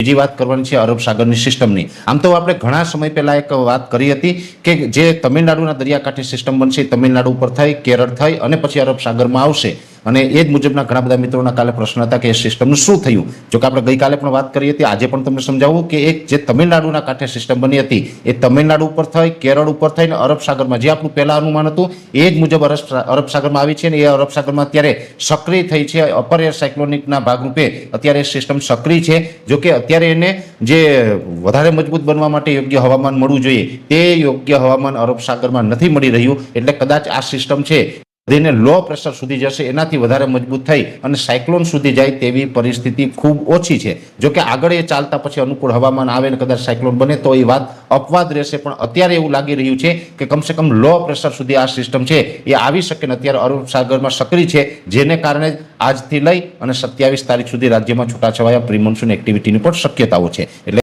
બીજી વાત કરવાની છે અરબ સાગરની સિસ્ટમની। આમ તો આપણે ઘણા સમય પહેલા એક વાત કરી હતી કે જે તમિલનાડુના દરિયાકાંઠે સિસ્ટમ બનશે તમિલનાડુ ઉપર થઈ કેરળ થઈ અને પછી અરબ સાગરમાં આવશે અને એ જ મુજબના ઘણા બધા મિત્રોના કાલે પ્રશ્ન હતા કે એ સિસ્ટમનું શું થયું। જો કે આપણે ગઈકાલે પણ વાત કરી હતી, આજે પણ તમને સમજાવું કે એક જે તમિલનાડુના કાંઠે સિસ્ટમ બની હતી એ તમિલનાડુ ઉપર થઈ કેરળ ઉપર થઈને અરબ સાગરમાં જે આપણું પહેલા અનુમાન હતું એ જ મુજબ અરબ સાગરમાં આવી છે અને એ અરબ સાગરમાં અત્યારે સક્રિય થઈ છે। અપર એર સાયક્લોનિકના ભાગરૂપે અત્યારે સિસ્ટમ સક્રિય છે। જો કે અત્યારે એને જે વધારે મજબૂત બનવા માટે યોગ્ય હવામાન મળવું જોઈએ તે યોગ્ય હવામાન અરબ સાગરમાં નથી મળી રહ્યું, એટલે કદાચ આ સિસ્ટમ છે વધીને લો પ્રેશર સુધી જશે, એનાથી વધારે મજબૂત થઈ અને સાયક્લોન સુધી જાય તેવી પરિસ્થિતિ ખૂબ ઓછી છે। જો કે આગળ એ ચાલતા પછી અનુકૂળ હવામાન આવે ને કદાચ સાયક્લોન બને તો એ વાત અપવાદ રહેશે, પણ અત્યારે એવું લાગી રહ્યું છે કે કમસે કમ લો પ્રેશર સુધી આ સિસ્ટમ છે એ આવી શકે ને અત્યારે અરબ સાગરમાં સક્રિય છે, જેને કારણે આજથી લઈ અને 27 તારીખ સુધી રાજ્યમાં છૂટાછવાયા પ્રી મોન્સૂન એક્ટિવિટીની પણ શક્યતાઓ છે। એટલે